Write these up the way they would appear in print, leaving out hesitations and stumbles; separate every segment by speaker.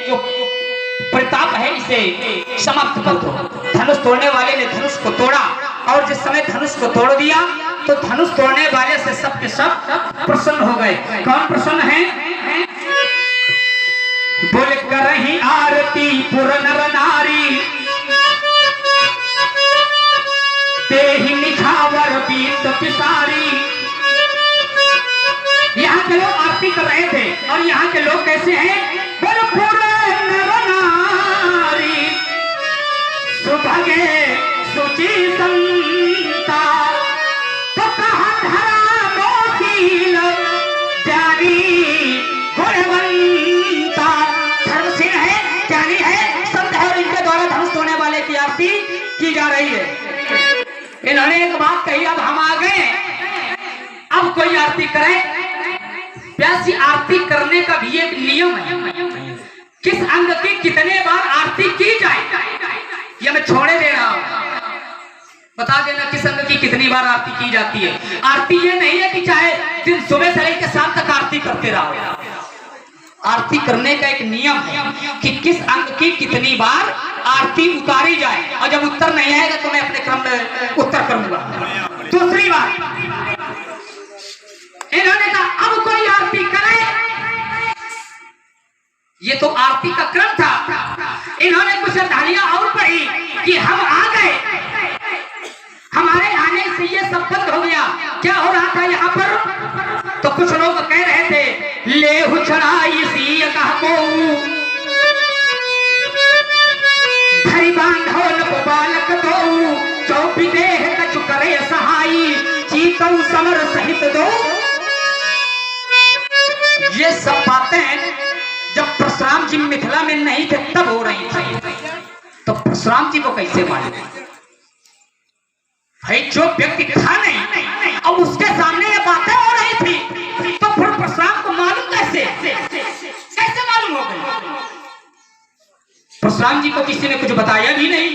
Speaker 1: जो प्रताप है इसे समाप्त कर दो। धनुष तोड़ने वाले ने धनुष को तोड़ा और जिस समय धनुष को तोड़ दिया तो धनुष तोड़ने वाले से सब के सब प्रसन्न हो गए। कौन प्रसन्न है? बोल कर ही आरती पुर नर नारी ते ही निछावर बीत पिसारी। यहाँ के लोग आरती कर रहे थे और यहाँ के लोग कैसे हैं? बोल पुर नर नारी सुभगे सुचि संता तो कहा धरा मोतील जानी गुणवंता। धर्मशील है, ज्ञानी है, संत है और इनके द्वारा धनुष तोड़ने वाले की आरती की जा रही है। इन्होंने एक बात कही, अब हम आ गए, अब कोई आरती करे। प्यासी आरती करने का भी एक नियम है, किस अंग की कितने बार आरती की जाए ये मैं छोड़े दे रहा हूं। बता देना किस अंग की कितनी बार आरती की जाती है। आरती ये नहीं है कि चाहे दिन सुबह से लेकर शाम तक आरती करते रहो। आरती करने का एक नियम है कि किस अंग की कितनी बार आरती उतारी जाए और जब उत्तर नहीं आएगा तो मैं अपने क्रम में उत्तर करूंगा। दूसरी बात इन्होंने कहा अब कोई आरती करे। ये तो आरती का क्रम था। इन्होंने कुछ धारियां और पढ़ी कि हम आ गए, हमारे आने से ये सब बंद हो गया। क्या हो रहा था यहाँ पर? तो कुछ लोग कह रहे थे ले हुचड़ाई सी को धरी बांधो न बालक दो चौपी देह कछु करे सहाई चीतौ समर सहित दो। ये सब बातें जब परशुराम जी मिथिला में नहीं थे तब हो रही थी, तो परशुराम जी को कैसे मालूम? भाई जो व्यक्ति था नहीं और उसके सामने ये बातें हो रही थी तो फिर परशुराम को मालूम कैसे मालूम हो गई? परशुराम जी को किसी ने कुछ बताया भी नहीं,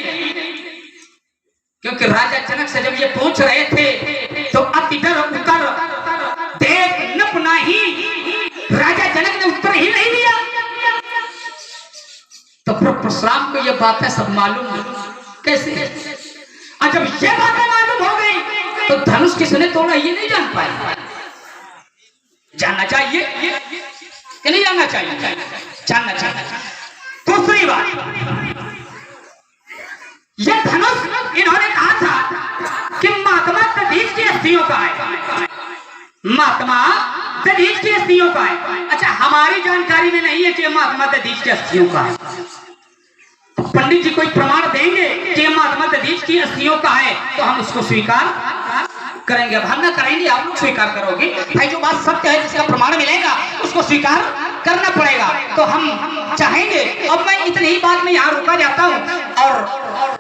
Speaker 1: क्योंकि राजा जनक से जब ये पूछ रहे थे तो अति डर उतर देख नप नहीं, राजा जनक ने उत्तर ही नहीं दिया। तो फिर परशुराम को ये बातें सब मालूम कैसे? और जब ये बातें मालूम हो गई तो धनुष किसने तोड़ा ये नहीं जान पाए। जानना चाहिए कि नहीं जानना चाहिए? जानना चाहिए। दूसरी बात, ये धनुष इन्होंने कहा था कि महात्मा दधीच की अस्थियों का है, महात्मा दधीच की अस्थियों का है। अच्छा, हमारी जानकारी में नहीं है कि महात्मा दधीच की अस्थियों का है। पंडित जी कोई प्रमाण देंगे कि महात्मा दधीच की अस्थियों का है तो हम उसको स्वीकार करेंगे। अब हम ना करेंगे, आप लोग स्वीकार करोगे। भाई जो बात सत्य है जिसका प्रमाण मिलेगा उसको स्वीकार करना पड़ेगा, तो हम चाहेंगे। अब मैं इतनी ही बात में यहाँ रुका जाता हूँ और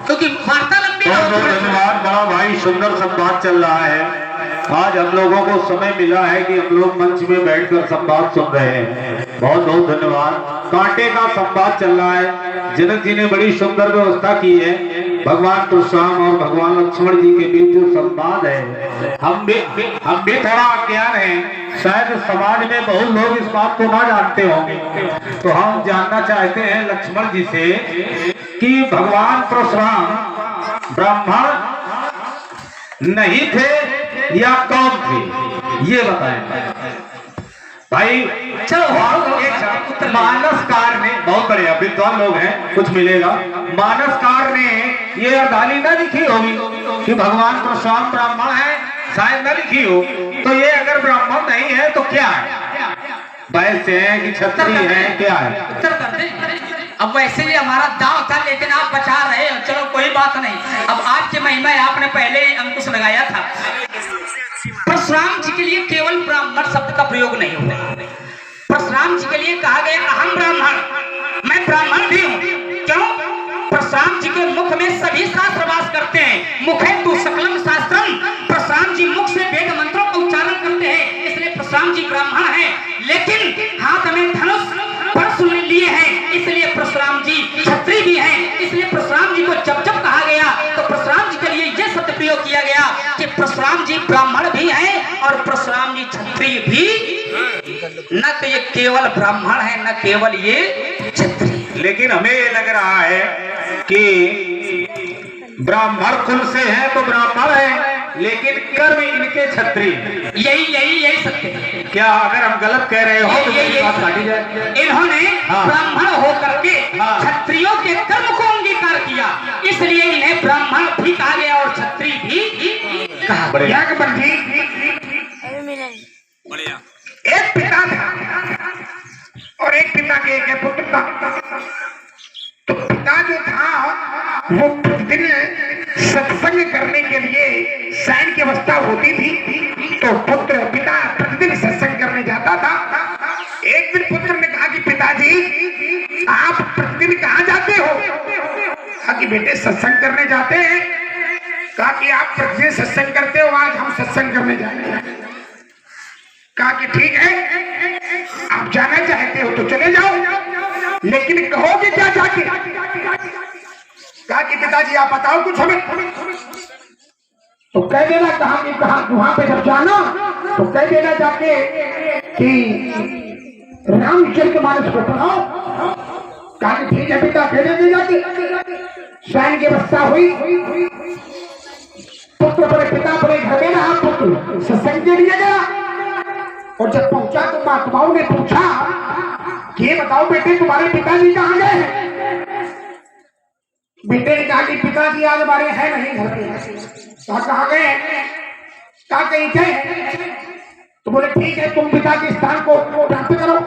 Speaker 1: क्योंकि वार्ता लंबी।
Speaker 2: धन्यवाद बड़ा भाई, सुंदर संवाद चल रहा है। आज हम लोगों को समय मिला है कि हम लोग मंच में बैठकर संवाद सुन रहे हैं। बहुत बहुत धन्यवाद। कांटे का संवाद चल रहा है। जनक जी ने बड़ी सुंदर व्यवस्था की है। भगवान परशुराम और भगवान लक्ष्मण जी के बीच जो संवाद है, हम भी थोड़ा अज्ञान है, शायद समाज में बहुत लोग इस बात को ना जानते होंगे, तो हम जानना चाहते हैं लक्ष्मण जी से कि भगवान परशुराम ब्राह्मण नहीं थे या कौन थे, ये बताएं भाई। चलो मानसकार ने, बहुत बढ़िया विद्वान लोग हैं, कुछ मिलेगा। मानसकार ने ये अर्धाली न लिखी होगी कि भगवान परशुराम ब्राह्मण है, शायद न लिखी हो। तो ये अगर ब्राह्मण नहीं है तो क्या है? वैसे है कि क्षत्रिय है, क्या है?
Speaker 1: उत्तर कर दे। अब वैसे भी हमारा दांव था लेकिन आप बचा रहे हो, चलो कोई बात नहीं। अब आज की महिमा आपने पहले ही अंकुश लगाया था। परशुराम जी के लिए केवल ब्राह्मण शब्द का प्रयोग नहीं होता। परशुराम जी के लिए कहा गया अहम ब्राह्मण, मैं ब्राह्मण भी हूँ। क्यों? परशुराम जी के मुख में सभी शास्त्र वास करते हैं। मुखे तु सकलम शास्त्रम, परशुराम जी मुख से वेद मंत्रों का उच्चारण करते हैं, इसलिए परशुराम जी ब्राह्मण हैं। लेकिन हाथ में धनुष परशुराम ने लिए हैं, इसलिए परशुराम जी क्षत्रिय भी हैं। इसलिए परशुराम जी को जब जब कहा गया तो परशुराम जी के लिए यह शब्द प्रयोग किया गया कि परशुराम जी ब्राह्मण भी हैं और परशुराम जी क्षत्रिय भी। न तो ये केवल ब्राह्मण है, न केवल ये क्षत्रिय।
Speaker 2: लेकिन हमें ये लग रहा है कि ब्राह्मण कुल से है तो ब्राह्मण है, लेकिन कर्म इनके क्षत्रिय।
Speaker 1: यही सत्य है।
Speaker 2: क्या अगर हम गलत कह रहे हो तो ये बात काटी जाए।
Speaker 1: इन्होंने ब्राह्मण होकर के क्षत्रियों के कर्म को अंगीकार किया, इसलिए इन्हें ब्राह्मण भी कहा गया और क्षत्रिय भी कहा गया।
Speaker 3: एक पिता था और एक पिता के एक पुत्र था। तो पिता जो था वो प्रतिदिन सत्संग करने के लिए शयन की अवस्था होती थी, तो पिता प्रतिदिन सत्संग करने जाता था। एक दिन पुत्र ने कहा कि पिताजी आप प्रतिदिन कहाँ जाते हो? कहा कि बेटे सत्संग करने जाते हैं। कहा कि आप प्रतिदिन सत्संग करते हो, आज हम सत्संग करने जाएंगे। कहा कि ठीक है, आप जाना चाहते हो तो चले जाओ, लेकिन कहोगे क्या जाके? कहा कि पिताजी आप बताओ कुछ हमें। तो कह देना कहा कि वहां पे जब जाना तो कह देना जाके कि रामचरितमानस को पढ़ाओ। कहा कि ठीक है पिता, कह देंगे जाके। शयन की अवस्था हुई, पुत्र बड़े पिता बड़े घर में रहा, पुत्र सत्संग के लिए गया। और जब पहुंचा तो महात्माओं ने पूछा कि ये बताओ बेटे तुम्हारे पिताजी कहाँ गए हैं? बेटे ने कहा कि पिताजी आज हमारे हैं नहीं घर पे। कहाँ गए? कहा कहीं गए। तो बोले ठीक है, तुम पिता के स्थान को प्राप्त करो।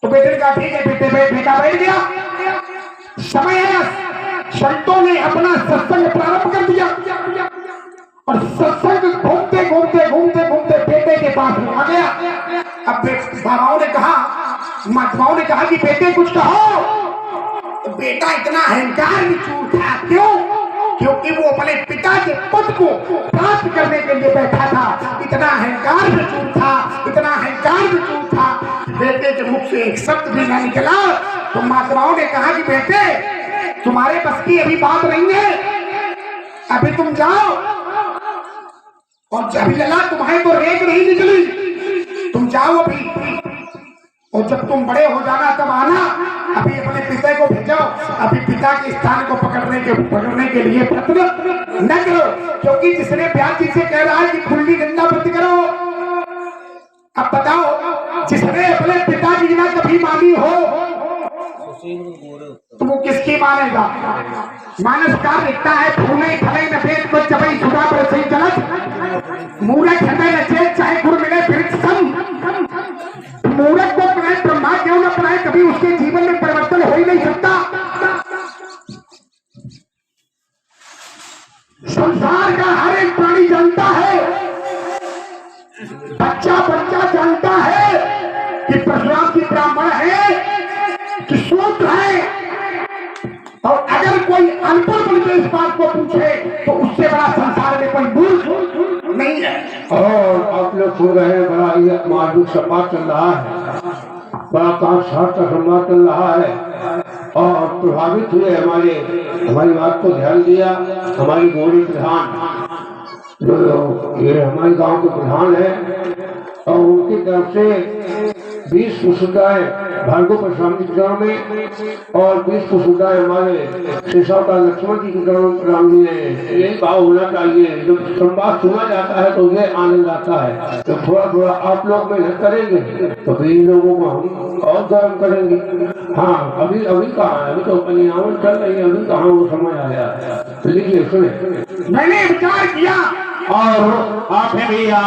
Speaker 3: तो बेटे ने कहा ठीक है बेटे, बेटा बैठ गया। समय आया, संतों ने अपना सत्संग प्रारंभ कर दिया और सत्संग घूमते घूमते घूमते घूमते बेटे के पास आ गया। अब बाबाओं ने कहा, महात्माओं ने कहा कि बेटे कुछ कहो। तो बेटा इतना अहंकार में चूर था। क्यों? क्योंकि वो अपने पिता के पद को प्राप्त करने के लिए बैठा था। इतना अहंकार में चूर था, इतना अहंकार में चूर था, बेटे के मुख से एक शब्द भी ना निकला। तो महात्माओं ने कहा कि बेटे तुम्हारे बस की अभी बात नहीं है, अभी तुम जाओ और जब लला तुम्हारे तो रेत नहीं निकली, तुम जाओ अभी, और जब तुम बड़े हो जाना तब आना। अभी अपने पिता को भेजो, अभी पिता के स्थान को पकड़ने के लिए प्रयत्न न करो, क्योंकि जिसने ब्याज जी से कह रहा है कि खुली गंगा बंद करो। अब बताओ, जिसने अपने पिताजी ना कभी मानी हो तो वो किसकी मानेगा? मानसकार लिखता है, फूले फले न पेट को चबई सुधा पर सही चलत, मूरख हृदय न चेत चाहे गुर मिले फिर सम। मूरख को अपनाए ब्रह्मा क्यों न अपनाए, कभी उसके जीवन में परिवर्तन हो ही नहीं सकता। संसार का हर एक प्राणी जानता है, बच्चा जानता है कि परशुराम की ब्राह्मण है कि शूद्र है। और अगर कोई अनपढ़ बन के इस बात को पूछे तो उससे बड़ा संसार में कोई मूर्ख नहीं है।
Speaker 2: और आप लोग सुन रहे हैं, बड़ा ये मार्मिक संवाद चल रहा है, बड़ा कामसार का संवाद चल रहा है और प्रभावित हुए हमारी बात को ध्यान दिया। हमारी गोरी प्रधान जो ये हमारे गांव के प्रधान है और उनकी तरफ से 20 पुस्तकाएं भार्गव परशुराम जी के चरणों में और 20 पुस्तकाएं हमारे शिषावता लक्ष्मण जी के चरणों में प्रणाम दिए। यही भाव होना चाहिए, जब संवाद सुना जाता है तो ये आनंद आता है। तो थोड़ा थोड़ा आप लोग मेहनत करेंगे तो इन लोगों को हम और गर्म करेंगे। हाँ, अभी कहाँ है, अभी तो परिणाम चल रही है, अभी कहाँ वो समझ आया। तो लीजिए सुने।
Speaker 3: मैंने विचार किया
Speaker 2: और आप हैं भैया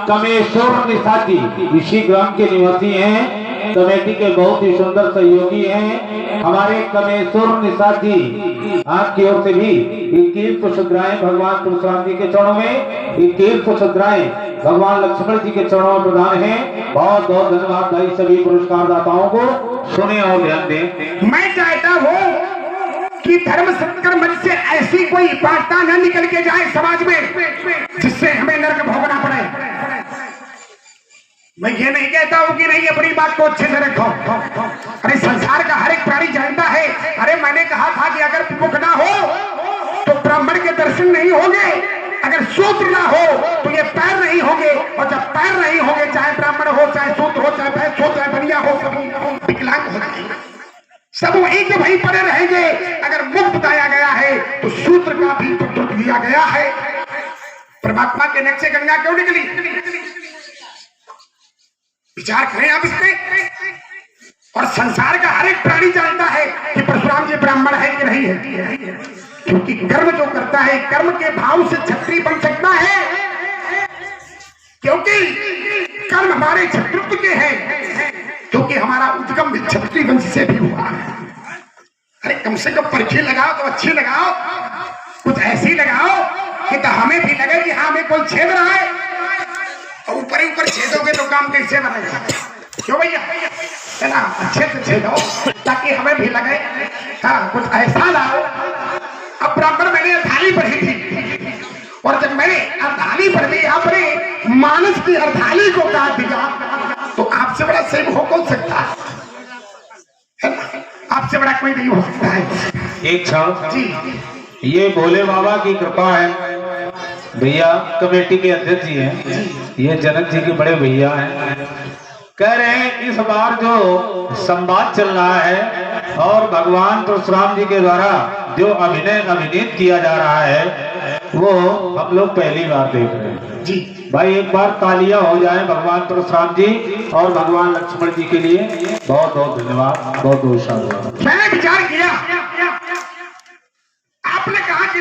Speaker 2: कमेश्वर निशाती, इसी ग्राम के निवासी हैं, कमेटी के बहुत ही सुंदर सहयोगी हैं हमारे कमेश्वर निशाती। आपकी ओर से भी 21 पुष्पग्राएं भगवान परशुराम जी के चरणों में, 21 पुष्पग्राएं भगवान लक्ष्मण जी के चरणों में प्रदान है। बहुत बहुत धन्यवाद भाई सभी पुरस्कार दाताओं को। सुने और ध्यान दें।
Speaker 3: मैं चाहता हूँ कि धर्म सत्कर्म मंच से ऐसी कोई वार्ता न निकल के जाए समाज में जिससे हमें नरक भोगना पड़े। मैं ये नहीं कहता हूँ कि नहीं, अपनी बात को अच्छे से रखो। अरे संसार का हर एक प्राणी जानता है। अरे मैंने कहा था कि अगर मुख ना हो तो ब्राह्मण के दर्शन नहीं होंगे, अगर शूद्र ना हो तो ये पैर नहीं होंगे, और जब पैर नहीं होंगे, चाहे ब्राह्मण हो, चाहे शूद्र हो, चाहे भैंस हो, चाहे बनिया हो, सभी विकलांग हो जाएंगे। सब वहीं के वहीं पड़े रहेंगे। अगर मुख बताया गया है तो सूत्र का भी प्रस्तुत लिया गया है। परमात्मा के नक्शे गंगा क्यों निकली? विचार करें आप इस पे। और संसार का हर एक प्राणी जानता है कि परशुराम जी ब्राह्मण है कि नहीं है, क्योंकि कर्म जो करता है कर्म के भाव से क्षत्रिय बन सकता है, क्योंकि कर्म हमारे क्षत्रुत्व के हैं, क्योंकि हमारा उद्गम भी क्षत्रिय वंश से भी हुआ है। अरे कम से कम पर्ची लगाओ तो अच्छी लगाओ, कुछ ऐसी लगाओ कि तो हमें भी लगे कि हाँ हमें कोई छेद रहा है। और ऊपर ही ऊपर छेदोगे तो काम कैसे बनेगा? क्यों भैया? है ना, अच्छे से छेदो ताकि हमें भी लगे हाँ कुछ ऐसा लाओ। अब ब्राह्मण मैंने अर्धाली पढ़ी थी, और जब मैंने अर्धाली पढ़ दी, आपने मानस की अर्धाली को काट दिया, तो आपसे बड़ा सेव हो कौन सकता है ना? आपसे बड़ा कोई नहीं हो सकता है।
Speaker 2: एक क्षण
Speaker 3: जी,
Speaker 2: ये भोले बाबा की कृपा है। भैया कमेटी के अध्यक्ष जी हैं, ये जनक जी के बड़े भैया हैं। कह रहे हैं इस बार जो संवाद चल रहा है और भगवान परशुराम जी के द्वारा जो अभिनीत किया जा रहा है वो हम लोग पहली बार देख रहे हैं
Speaker 3: जी।
Speaker 2: भाई एक बार तालियां हो जाए भगवान परशुराम जी और भगवान लक्ष्मण जी के लिए। बहुत बहुत धन्यवाद, बहुत बहुत शाबाश।
Speaker 3: मैंने विचार किया, आपने कहा कि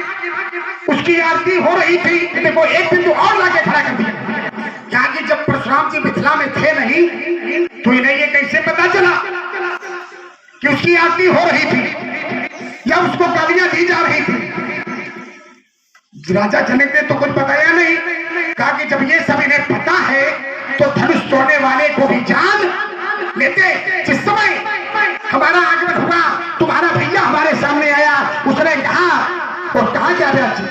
Speaker 3: उसकी आरती हो रही थी, देखो एक बिंदु और लाके खड़ा कर दिया। क्या कि जब परशुराम जी मिथिला में थे नहीं तो इन्हें ये कैसे पता चला कि उसकी आरती हो रही थी या उसको गालियां दी जा रही थी? राजा जनक ने तो कुछ बताया नहीं। कहा कि जब ये सब इन्हें पता है तो धनुष तोड़ने वाले को भी जान लेते। जिस समय हमारा आगमन हुआ, तुम्हारा भैया हमारे सामने आया, उसने कहा, और कहा क्या व्यास जी?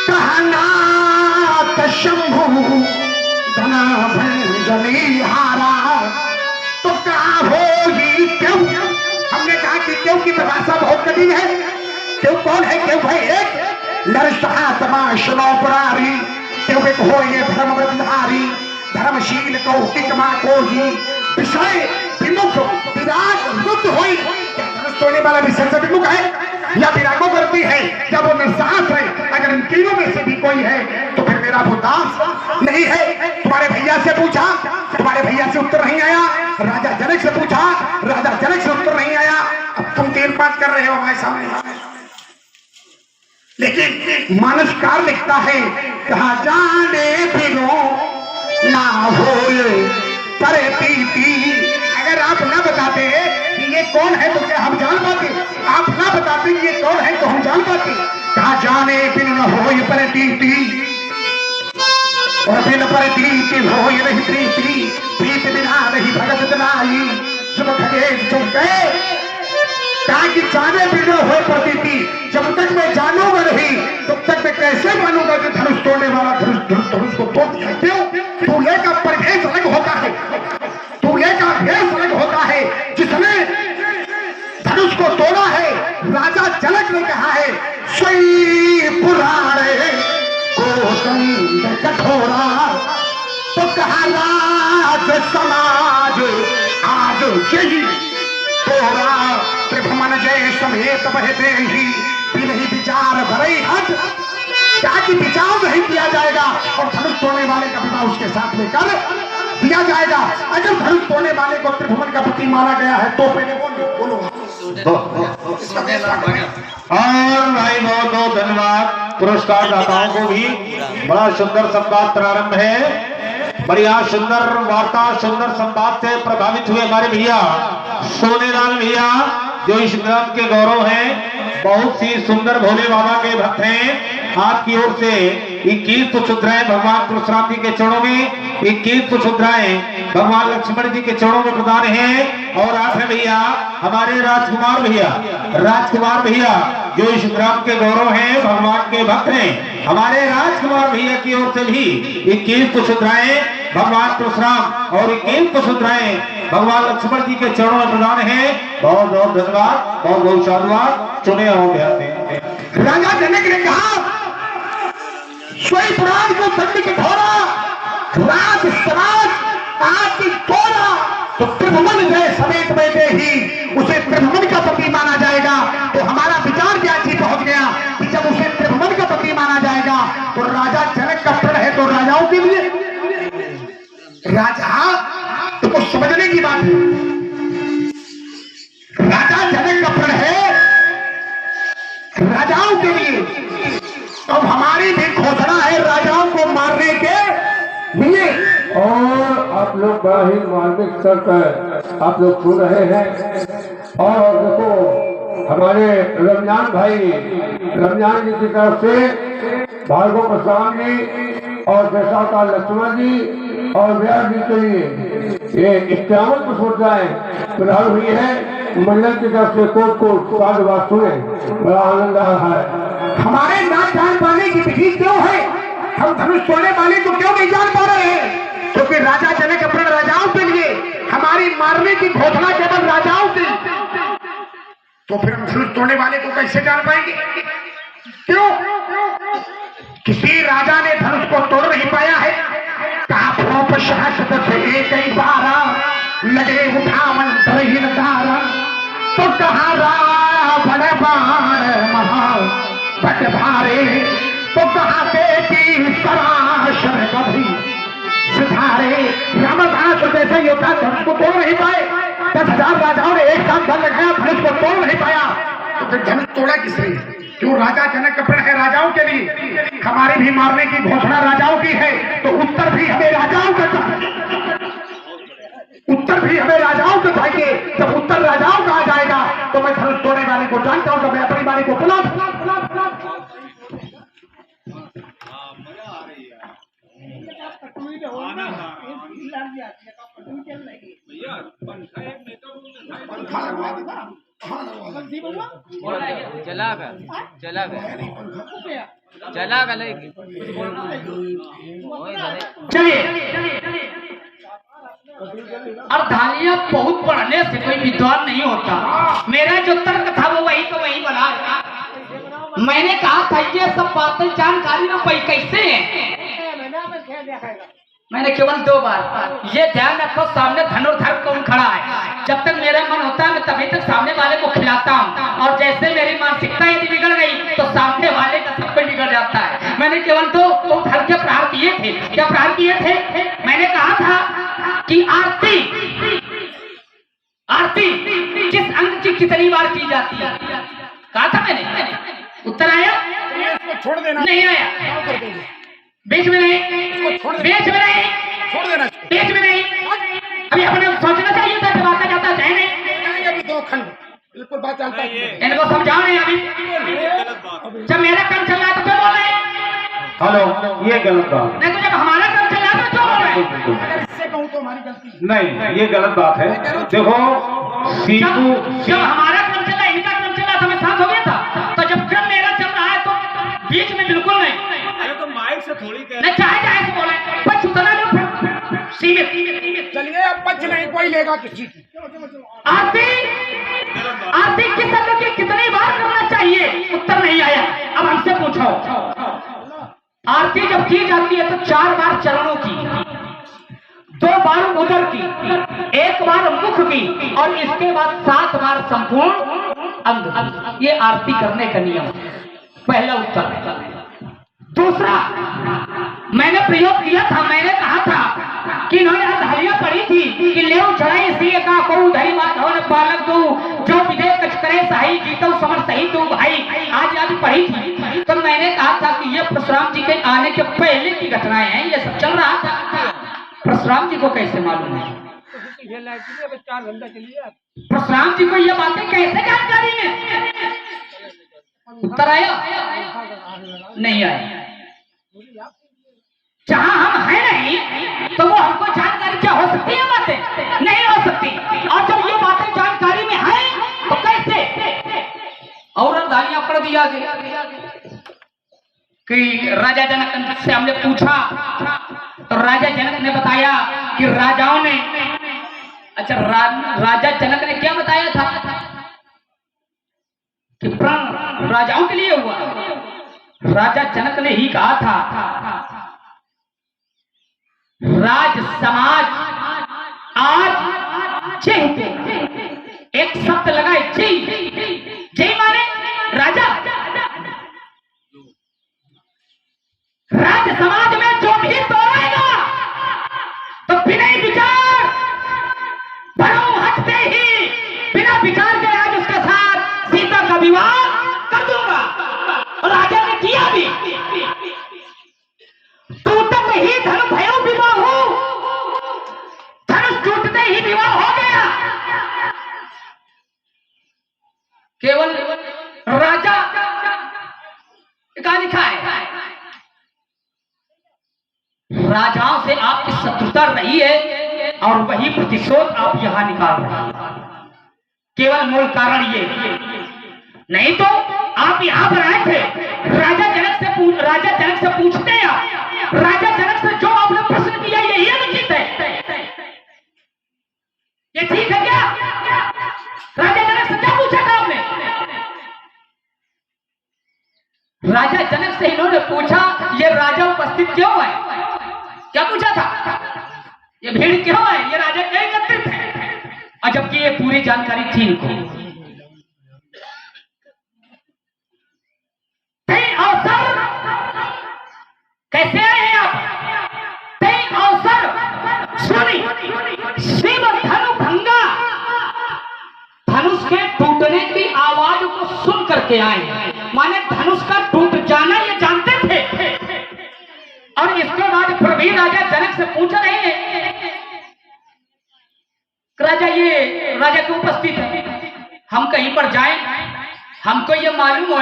Speaker 3: कहना शंभु धना भंजनी हारा, तो कहा होगी क्यों? हमने कहा कि क्यों की परिभाषा बहुत कठिन है। क्यों कौन है? क्यों भाई एक नरसात्मा शनोपरारी, क्यों एक हो ये धर्म व्रतधारी, धर्मशील कौतिकमा को ही विषय विमुख विराग रुद्ध होई। धनुष तोड़ने वाला विषय से विमुख है या विरागो करती है या वो नरसास है? अगर इन तीनों में से भी कोई है तो फिर मेरा वो दास नहीं है। तुम्हारे भैया से पूछा, तुम्हारे भैया से उत्तर नहीं आया। राजा जनक से पूछा, राजा जनक से उत्तर नहीं आया। अब तुम 3-5 कर रहे हो हमारे सामने। लेकिन मानसकार लिखता है, कहा जाने बिनो ना होए परे पीती। अगर आप ना बताते कि ये कौन है तो क्या हम जान पाते? आप ना बताते कि ये कौन है तो हम जान पाते? कहा जाने बिन न होए परे पीती, और बिन परे पीती होए नहीं प्रीति, प्रीत बिना नहीं भगत जनाई। जब खगेश चुप गए, कहा कि जाने बिना होए प्रतीति, जब तक मैं जानूंगा नहीं तब तक मैं कैसे मानूंगा कि धनुष तोड़ने वाला धनुष को तोड़ दिया। क्यों? दूल्हे का परिवेश अलग होता है, दूल्हे का भेष अलग होता है। जिसने धनुष को तोड़ा है, राजा जनक ने कहा है, सोई पुराणे कोदंड कठोरा, तो कहा राज समाज आज यही तोरा, त्रिभुवन जय समेत बहते ही नहीं विचार भरे हट। क्या कि विचार नहीं किया जाएगा और धनुष तोड़ने वाले का विवाह उसके साथ में कर दिया जाएगा। अगर धनुष तोड़ने वाले को त्रिभुवन का पति माना गया है तो पहले बोलो।
Speaker 2: और भाई बहुत बहुत धन्यवाद। पुरस्कार दाताओं को भी। बड़ा सुंदर संवाद प्रारंभ है, बढ़िया सुंदर वार्ता, सुंदर संवाद से प्रभावित हुए हमारे भैया सोनेलाल भैया जो इस ग्राम के गौरव हैं। बहुत ही सुंदर भोले बाबा के भक्त हैं। आपकी ओर से 21 पुष्पचक्राएं भगवान परशुराम जी के चरणों में, 21 पुष्पचक्राएं भगवान लक्ष्मण जी के चरणों में प्रदान है। और आप है भैया हमारे राजकुमार भैया जो इस ग्राम के गौरव हैं, भगवान के भक्त हैं। हमारे राजकुमार भैया की ओर से भी 21 पुष्पचक्राएं भगवान परशुराम और 21 पुष्पचक्राएं भगवान लक्ष्मण जी के चरणों में प्रदान है। बहुत बहुत धन्यवाद, बहुत बहुत साधुवाद। चुने हो गया
Speaker 3: राजा जनक ने कहा, स्वयं पुराण को दंड कठोरा, राज समाज आज तोड़ा, तो त्रिभुवन जय समेत बैठे ही बड़ा ही मार्मिक स्तर पर आप लोग सुन रहे हैं। और देखो हमारे रमजान भाई, रमजान जी की तरफ से भार्गव प्रसाद जी और जैसा का लक्ष्मण जी और व्यास जी के लिए ये 51 पुष्पाएं प्रदान हुई है। मंडल की तरफ से कोट कोट साधुवाद सुने, बड़ा आनंद आ रहा है। हमारे ना जान पाने की विधि क्यों है? हम धनुष तोड़ने वाले को क्यों नहीं जान पा रहे हैं? क्योंकि राजा जनक अपने राजाओं के लिए हमारी मारने की घोषणा केवल राजाओं की, तो फिर हम धनुष तोड़ने वाले को कैसे जान पाएंगे? क्यों? किसी राजा ने धनुष को तोड़ नहीं पाया है। काफरों पर शासक से कई बार लगे उठावन तरहीन दारा, तो कहा रावण बाण महा भट भारे, तो कहा बेटी सराशर कभी सिधारे। रामदास जैसे योद्धा धनुष को तोड़ नहीं पाए, 10,000 राजाओं ने एक साथ दल लगाया, धनुष को तोड़ नहीं पाया, तो फिर धनुष तोड़ा किसने? क्यों? राजा जनक अपने है राजाओं के लिए, हमारी भी मारने की घोषणा राजाओं की है, तो उत्तर भी हमें राजाओं का चाहिए। उत्तर भी हमें राजाओं को चाहिए। जब उत्तर राजाओं का आ जाएगा तो मैं धनुष तोड़ने वाले को जानता हूं, तो मैं अपनी वाली को बुला।
Speaker 1: चलिए, अर्धालियां बहुत पढ़ने से कोई विद्वान नहीं होता। मेरा जो तर्क था वो वही तो वही बना। मैंने कहा था ये सब बातें जानकारी में कोई कैसे है। मैंने केवल 2 बार ये ध्यान रखो, सामने धनुर्धर कौन खड़ा है। जब तक मेरा मन होता है मैं तभी तक सामने वाले को खिलाता हूँ, और जैसे मेरी मानसिकता यदि बिगड़ गई तो सामने वाले का सब कुछ बिगड़ जाता है। मैंने केवल 2 हल्के प्रहार किए थे। क्या प्रहार किए थे? मैंने कहा था कि आरती किस अंग की कितनी बार की जाती है, कहा था मैंने। उत्तर आया?
Speaker 3: छोड़ देना।
Speaker 1: नहीं आया। बीच में नहीं, बीच में नहीं,
Speaker 3: छोड़ देना।
Speaker 1: बीच में नहीं। अभी अपने सोचना चाहिए था जब आता जाता है नहीं।
Speaker 3: अभी 2 खंड बिल्कुल बात चलता है।
Speaker 1: इनको समझाओ नहीं अभी। जब मेरा काम चल रहा है तो क्यों बोल रहे हैं?
Speaker 2: हेलो, ये गलत बात
Speaker 1: नहीं, तो जब हमारा काम चल रहा है तो क्यों बोल रहे हैं?
Speaker 3: इससे कहूं तो हमारी गलती
Speaker 2: नहीं, ये गलत बात है। देखो सीतू,
Speaker 1: जब हमारा काम चल रहा है, इनका काम चल रहा था, मैं शांत हो गया था। तो जब क्रम मेरा चल रहा है तो बीच में बिल्कुल नहीं।
Speaker 4: तो माइक से थोड़ी कह
Speaker 1: नहीं, चाहे से बोले, बस उतना लो, सीमित।
Speaker 3: चलिए, अब बच नहीं कोई लेगा किसी की।
Speaker 1: आरती किस अंग की कितनी बार करना चाहिए? उत्तर नहीं आया। अब हमसे पूछो, आरती जब की जाती है तो 4 बार चरणों की, 2 बार उदर की, 1 बार मुख की, और इसके बाद 7 बार संपूर्ण अंग। ये आरती करने का नियम। पहला उत्तर। दूसरा, मैंने प्रयोग किया था, मैंने कहा था कि इन्होंने अर्धालियां पढ़ी थी कि लेव चढ़ाई सी का को धरी माधव ने पालक दो, जो विदेह कच करे सही जीतो समर सही दो भाई। आज पढ़ी थी। तो मैंने कहा था कि ये परशुराम जी के आने के पहले की घटनाएं हैं, ये सब चल रहा था। परशुराम जी को कैसे मालूम है? परशुराम जी को ये बातें कैसे जानकारी में? उत्तर आया? नहीं आया। जहां हम हैं नहीं तो वो हमको जानकारी क्या हो सकती है? बातें नहीं हो सकती। और जब ये बातें जानकारी में हैं तो कैसे? और अर्धालियां पढ़ दिया गया कि राजा जनक से हमने पूछा तो राजा जनक ने बताया कि राजाओं ने, अच्छा राजा जनक ने क्या बताया था कि प्रण राजाओं के लिए हुआ। राजा जनक ने ही कहा था राज समाज आज जय, एक शब्द लगाए जय। जय माने राजा। राज समाज में जो भी तोड़ेगा तो बिना विचार भरों हटते ही बिना विचार के आज उसके साथ सीता का विवाह कर दूंगा। और राजा ने किया भी। टूटत ही धन भयो विवाह, धन राजाओं से आपकी शत्रुता रही है और वही प्रतिशोध आप यहाँ निकाल रहे हैं। केवल मूल कारण ये, नहीं तो आप यहाँ पर आए थे राजा जनक से पूछते हैं, राजा जनक से जो आपने प्रश्न किया यही अनुचित है, ये ठीक है क्या? राजा जनक से क्या पूछा था आपने? राजा जनक से इन्होंने पूछा ये राजा उपस्थित क्यों है? क्या पूछा था? ये भीड़ क्यों है? ये राजा क्यों एकत्रित है? और जबकि ये पूरी जानकारी थी इनको। अवसर कैसे आए हैं आप? अवसर सुनी शिव धनु भंगा, धनुष के टूटने की आवाज को सुन करके आए, माने धनुष का टूट जाना ये जानते थे। और इसके बाद फिर भी राजा जनक से पूछ रहे हैं, राजा क्यों उपस्थित है? हम कहीं पर जाएं, हमको ये मालूम हो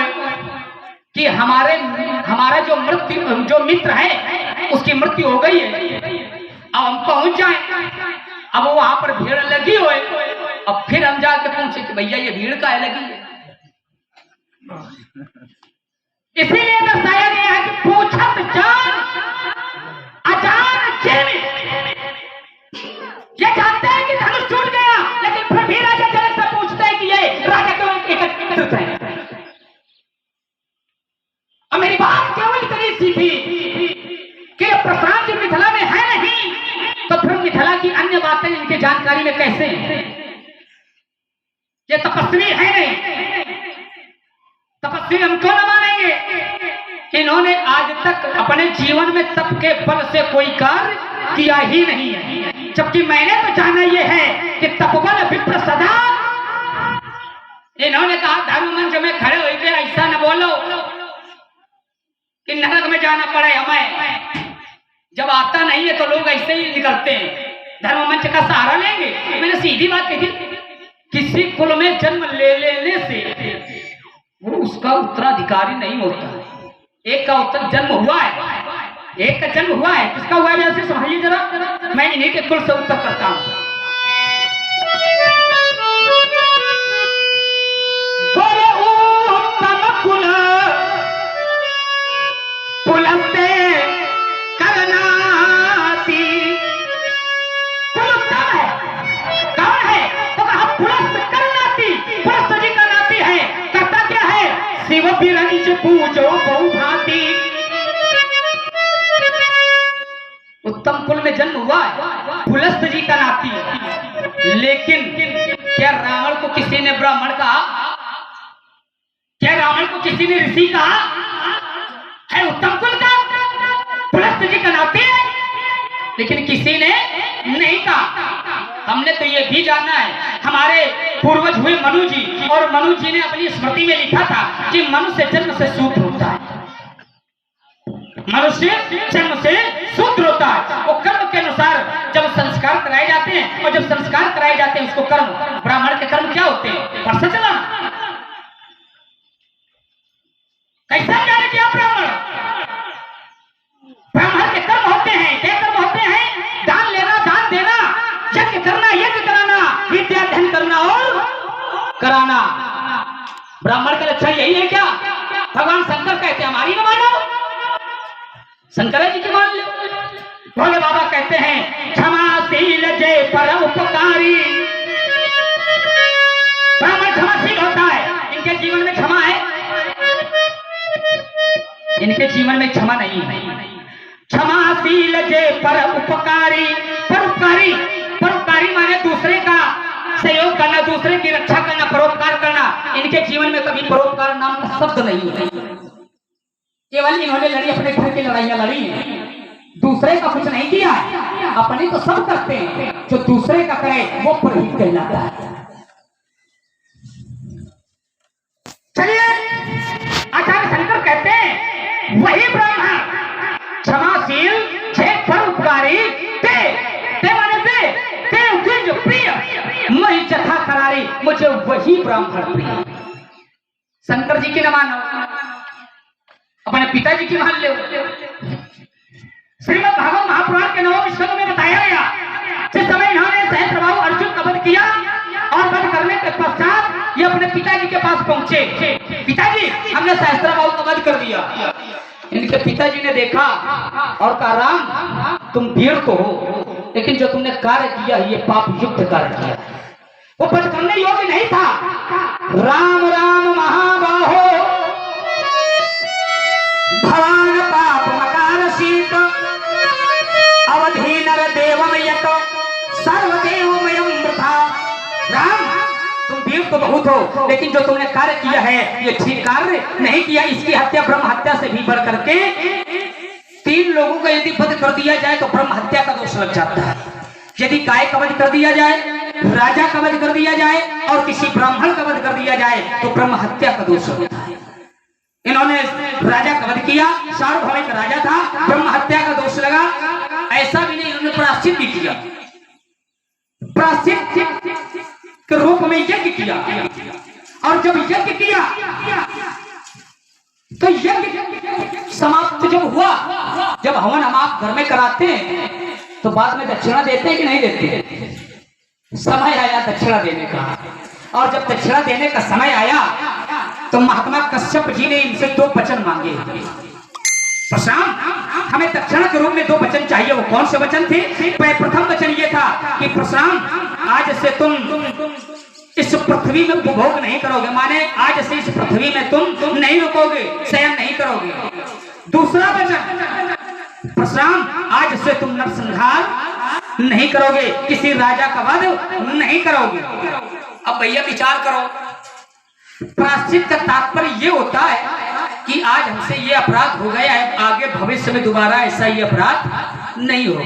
Speaker 1: कि हमारा जो मित्र है उसकी मृत्यु हो गई है, अब हम पहुंच जाएं। अब वहां पर भीड़ लगी हो, अब फिर हम जाके पूछे कि भैया ये भीड़ काहे लगी है? इसीलिए दर्शाया गया है कि पूछत जान अजान चेन। ये जानते हैं कि धनुष टूट गया, लेकिन फिर भी राजा जनक से पूछते हैं कि ये राजा क्यों एकत्रित है? और मेरी बात केवल इतनी सी थी कि प्रशांत जी मिथिला में है नहीं, तो फिर मिथिला की अन्य बातें इनकी जानकारी में कैसे हैं? ये तपस्वी है नहीं, तपस्वी हम क्यों न मानेंगे? इन्होंने आज तक अपने जीवन में तप के बल से कोई कार्य किया ही नहीं है, जबकि मैंने तो जाना ये है कि तपबल विप्र सदा। इन्होंने कहा धर्म मंच में खड़े होकर ऐसा न बोलो कि नरक में जाना पड़े हमें, जब आता नहीं है तो लोग ऐसे ही निकलते हैं, धर्म मंच का सहारा लेंगे। मैंने सीधी बात कही थी, किसी कुल में जन्म ले लेने से वो उसका उत्तराधिकारी नहीं होता। एक का उत्तर जन्म हुआ है, एक का जन्म हुआ है, किसका हुआ है वैसे समझिए जरा। मैं इन्हीं के कुल से उत्तर करता हूं। पुलस्ते करनाती, कुल उत्तम है, कौन है? तो कहा पुलस्त करनाती, पुलस्त जी का नाती है। करता क्या है? शिव बिरंज पूजो बहु भांति। उत्तम कुल में जन्म हुआ है, पुलस्त जी का नाती है। लेकिन क्या रावण को किसी ने ब्राह्मण कहा? क्या रावण को किसी ने ऋषि कहा? है उत्तम कुल का, पुलस्त जी का नाती है, लेकिन किसी ने नहीं कहा। हमने तो ये भी जानना है, हमारे पूर्वज हुए मनु जी, और मनु जी ने अपनी स्मृति में लिखा था कि मनुष्य जन्म से शूद्र होता है, मनुष्य जन्म से शूद्र होता है। वो कर्म के अनुसार जब संस्कार कराए जाते हैं, और जब संस्कार कराए जाते हैं उसको कर्म, ब्राह्मण के कर्म क्या होते हैं? वर्षा चलाना। कैसा कार्य किया ब्राह्मण? ब्राह्मण के कर्म होते हैं, क्या कर्म होते हैं? दान लेना, दान देना, यज्ञ करना, यज्ञ कराना, विद्या अध्ययन करना और कराना। ब्राह्मण का लक्षण यही है क्या? भगवान शंकर कहते हैं हमारी न मानो, शंकर जी की मान लो। भोले बाबा कहते हैं क्षमाशील जय परोपकारी। ब्राह्मण क्षमाशील होता है, इनके जीवन में क्षमा है? इनके जीवन में क्षमा नहीं है। क्षमाशील जय परोपकारी, परोपकारी, परोपकारी माने दूसरे का सहयोग करना, दूसरे की रक्षा करना, परोपकार करना। इनके जीवन में कभी परोपकार नाम का शब्द नहीं है। केवल इन्होंने लड़ी, अपने घर की लड़ाइयां लड़ी है, दूसरे का कुछ नहीं किया है। अपने तो सब करते हैं, जो दूसरे का करे वो परहित कहलाता है। चलिए, आचार्य शंकर कहते हैं वही ब्राह्मण क्षमाशील जय परोपकारी ते माने ते प्रिय मैं जथा करारी, मुझे वही ब्राह्मण प्रिय। शंकर जी की न मानो, अपने पिताजी की मान लो। श्रीमद् भागवत महापुराण के 9वें स्कंद में बताया गया जिस समय इन्होंने सहस्त्रबाहु अर्जुन का वध किया और वध करने के पश्चात ये अपने पिताजी के पास पहुंचे। पिताजी, हमने सहस्त्रबाहु का वध कर दिया। इनके पिताजी ने देखा और कहा, राम तुम वीर तो हो, लेकिन जो तुमने कार्य किया ये पाप युक्त कार्य किया। वो वध करने योग्य नहीं था। राम राम महाबाहो भवान पाप मकारशीत अवधि नर देवम यत सर्वदेवमयं वृथा। राम तुम वीर तो बहुत हो, लेकिन जो तुमने कार्य किया है ये ठीक कार्य नहीं किया। इसकी हत्या ब्रह्म हत्या से भी बढ़ करके 3 लोगों का यदि वध कर दिया जाए तो ब्रह्म हत्या का दोष लग जाता है। यदि गाय का वध कर दिया जाए, राजा का वध कर दिया जाए और किसी ब्राह्मण का वध कर दिया जाए तो ब्रह्म हत्या का दोष होता है। इन्होंने राजा का वध किया, सार्वभौमिक राजा था, ब्रह्म हत्या का दोष लगा। ऐसा भी नहीं, इन्होंने प्रायश्चित भी किया। प्रायश्चित के रूप में यज्ञ किया और जब यज्ञ किया तो यज्ञ समाप्त जब हुआ, जब हवन हम आप घर में कराते हैं तो बाद में दक्षिणा देते हैं कि नहीं देते? समय आया दक्षिणा देने का, और जब दक्षिणा देने का समय आया तो महात्मा कश्यप जी ने इनसे 2 वचन मांगे। परशुराम, हमें दक्षिणा के रूप में 2 वचन चाहिए। वो कौन से वचन थे? प्रथम वचन ये था कि परशुराम आज से तुम इस पृथ्वी में उपभोग नहीं करोगे, माने आज से इस पृथ्वी में तुम नहीं रुकोगे, शयन नहीं करोगे। दूसरा वचन, परशुराम आज से तुम नरसंहार नहीं करोगे, किसी राजा का वध नहीं करोगे। अब भैया विचार करो, प्रायश्चित का तात्पर्य ये होता है कि आज हमसे ये अपराध हो गया है, आगे भविष्य में दोबारा ऐसा ये अपराध नहीं होगा।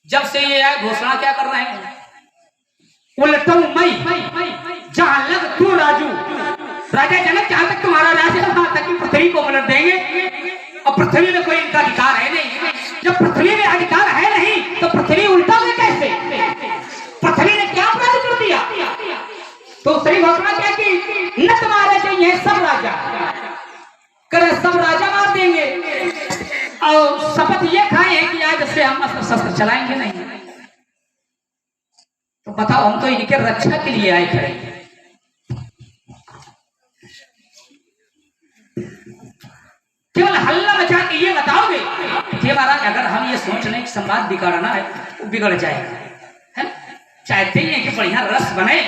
Speaker 1: जब से ये आए घोषणा क्या कर रहे हैं? उलटू मैं जहां लग तू राजू। राजा जनक जहां तक तुम्हारा राज है वहां तक पृथ्वी को उलट देंगे, और पृथ्वी में कोई इनका अधिकार है नहीं। जब पृथ्वी में अधिकार है नहीं तो पृथ्वी उल्टा में कैसे? पृथ्वी ने क्या अपराध कर दिया? तो सही घोषणा क्या की, न तुम्हारे चाहिए सब राजा करे, सब राजा मार देंगे और शपथ ये खाए कि आज से हम अस्त्र शस्त्र चलाएंगे नहीं। तो बताओ, हम तो इनके रक्षा के लिए आए खड़े। केवल हल्ला मचा के ये बताओगे कि महाराज अगर हम ये सोच लें कि संवाद बिगाड़ना है वो बिगड़ जाएगा। है? चाहते ही है कि बढ़िया रस बने,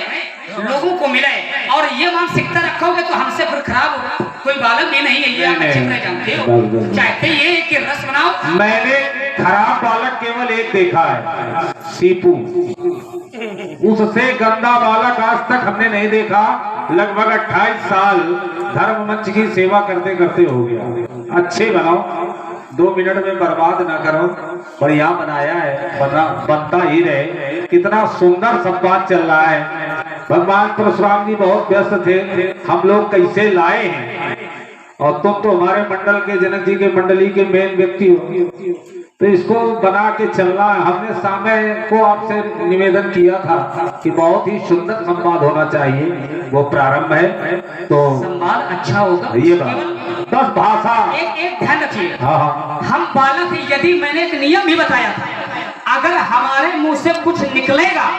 Speaker 1: लोगों को मिले, और ये मानसिकता रखोगे तो हमसे फिर खराब होगा। कोई बालक भी नहीं है, ये आप अच्छी तरह जानते हो। चाहते ये है कि रस बनाओ।
Speaker 2: मैंने खराब बालक केवल एक देखा है, सीपू। उससे गंदा बालक आज तक हमने नहीं देखा। लगभग 28 साल धर्म मंच की सेवा करते करते हो गया। अच्छे बनाओ, 2 मिनट में बर्बाद ना करो। बढ़िया बनाया है, बनता ही रहे। कितना सुंदर संवाद चल रहा है। भगवान परशुराम जी बहुत व्यस्त थे, हम लोग कैसे लाए हैं, और तुम तो हमारे मंडल के, जनक जी के मंडली के मेन व्यक्ति हो, तो इसको बना के चलना। हमने समय को आपसे निवेदन किया था कि बहुत ही सुंदर संवाद होना चाहिए, वो प्रारंभ है तो
Speaker 1: संवाद अच्छा होगा।
Speaker 2: ये बस भाषा
Speaker 1: एक ध्यान रखिए।
Speaker 2: हाँ,
Speaker 1: हम बालक, यदि मैंने एक नियम भी बताया था, अगर हमारे मुंह से कुछ निकलेगा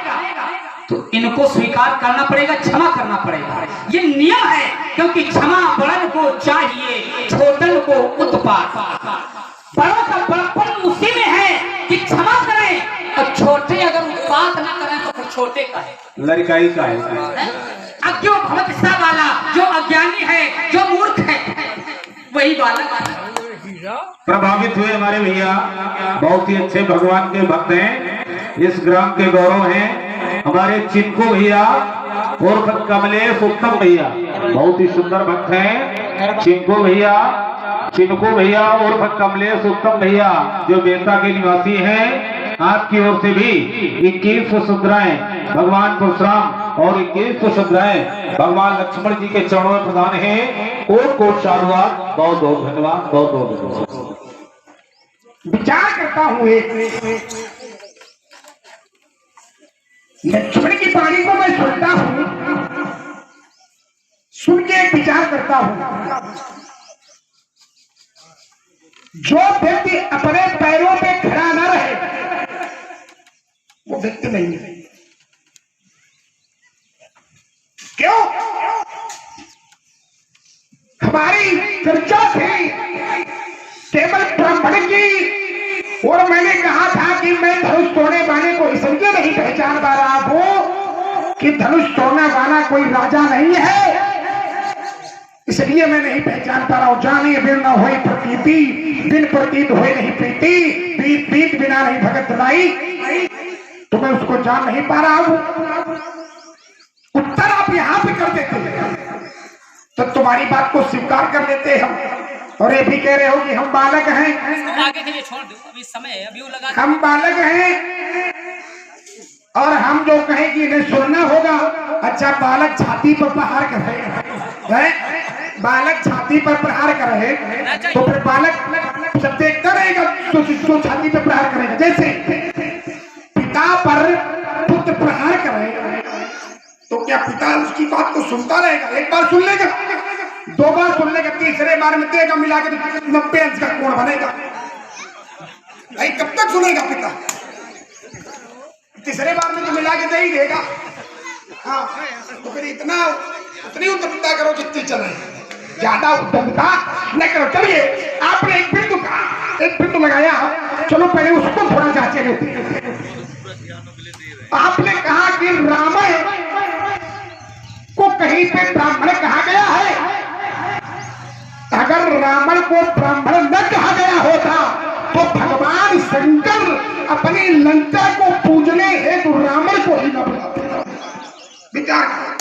Speaker 1: तो इनको स्वीकार करना पड़ेगा, क्षमा करना पड़ेगा। ये नियम है, क्योंकि क्षमा बड़न को चाहिए, छोटन को उत्पात। बड़ों का बड़पन उसी में है कि क्षमा करें, और छोटे अगर उत्पात ना करें तो फिर छोटे का है,
Speaker 2: लड़काई का है।
Speaker 1: अज्ञो भवत सा वाला, जो अज्ञानी है, जो मूर्ख है, वही बालक।
Speaker 2: प्रभावित हुए हमारे भैया, बहुत ही अच्छे भगवान के भक्त हैं, इस ग्राम के गौरव हैं हमारे चिनको भैया और कमलेश उत्तम भैया, बहुत ही सुंदर भक्त हैं। चिनको भैया और कमलेश उत्तम भैया जो बेता के निवासी हैं, आपकी ओर से भी 21 पुष्पद्राएं भगवान परशुराम और 21 पुष्पद्राएं भगवान लक्ष्मण जी के चरणों में प्रदान है। कोट साधुवाद, बहुत बहुत धन्यवाद, बहुत बहुत धन्यवाद।
Speaker 3: विचार करता हूँ लक्ष्मण की वाणी को मैं सुनता हूँ, सुन के विचार करता हूँ। जो व्यक्ति अपने पैरों पे खड़ा न रहे वो व्यक्ति नहीं है। क्यों? हमारी चर्चा थी केवल ब्राह्मण की, और मैंने कहा था कि मैं धनुष तोड़ने वाले को इसलिए नहीं पहचान पा रहा हूं कि धनुष तोड़ने वाला कोई राजा नहीं है, इसलिए मैं नहीं पहचान पा रहा हूं। जाने बिन न होई प्रतीति, बिन प्रतीत होए नहीं प्रीति, प्रीत प्रीत बिना नहीं भगत लाई, तो मैं उसको जान नहीं पा रहा हूं। उत्तर आप यहां पे कर देते तो तुम्हारी बात को स्वीकार कर लेते हम, और ये भी कह रहे हो कि हम बालक हैं।
Speaker 1: आगे के लिए छोड़ दो, अभी समय है, अभी वो लगा।
Speaker 3: हम बालक हैं और हम जो कहें कि इन्हें सुनना होगा। अच्छा, बालक छाती पर प्रहार कर रहे हैं, बालक छाती पर प्रहार कर रहे हैं, तो फिर बालक जब देखता रहेगा तो छाती पर प्रहार करेगा। जैसे पिता पर पुत्र प्रहार करेगा तो क्या पिता उसकी बात को सुनता रहेगा? एक बार सुन लेगा, दो बार सुन लेगा, तीसरे बार में देगा मिला के 90 अंश का कोण बनेगा। भाई कब तक सुनेगा पिता? तीसरे बार में तो मिला के दे ही देगा। हाँ, तो फिर उतनी उत्तमता करो जितनी चले, ज्यादा उत्तमता न करो। चलिए, आपने एक बिंदु कहा, एक बिंदु लगाया, चलो पहले उसको थोड़ा जांचे लेते। आपने कहा कि रामायण को कहीं पे ब्राह्मण कहा गया है। अगर रावण को ब्राह्मण न कहा गया होता तो भगवान शंकर अपनी लंका को पूजने हेतु रावण को ही न बुलाते। विचार करो,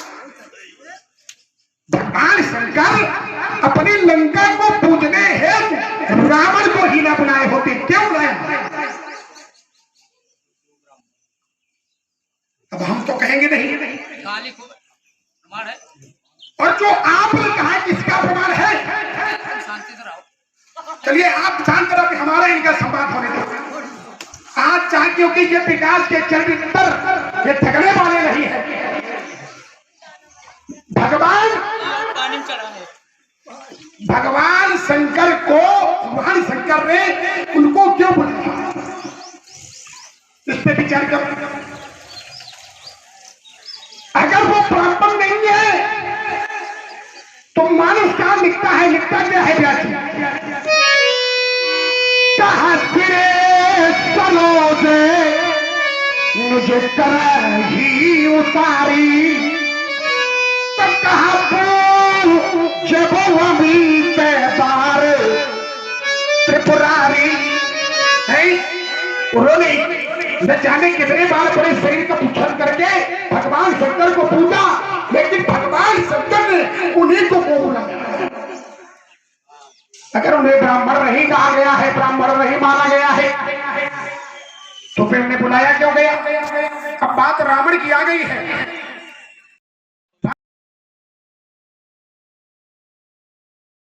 Speaker 3: भगवान शंकर अपनी लंका को पूजने हेतु रावण को ही न बुलाए होते। क्यों बुलाए? अब हम तो कहेंगे नहीं,
Speaker 1: प्रमाण है।
Speaker 3: और जो आपने कहा किसका प्रमाण है?
Speaker 1: शांति से रहो।
Speaker 3: चलिए, आप शांत रहो कि हमारा इनका संवाद होने दो। आज चाहे क्योंकि ये विकास के चरित्र ये ठगने वाले नहीं है। भगवान शंकर को, भगवान शंकर ने उनको क्यों बुलाया, इस पे विचार करो। अगर वो ब्राह्मण नहीं है तो मानुष क्या लिखता है? लिखता क्या है व्यासी? कहा सिरे सलोजे मुझे कर ही उतारी, तब कहा जब अभी पैदार त्रिपुरारी है। उन्होंने न जाने कितने बार बड़े शरीर का पूछन करके भगवान शंकर को पूजा, लेकिन भगवान शंकर ने उन्हीं को बुलाया। अगर उन्हें ब्राह्मण नहीं कहा गया है, ब्राह्मण नहीं माना गया है, तो फिर उन्हें बुलाया क्यों गया? अब बात रावण की आ गई है।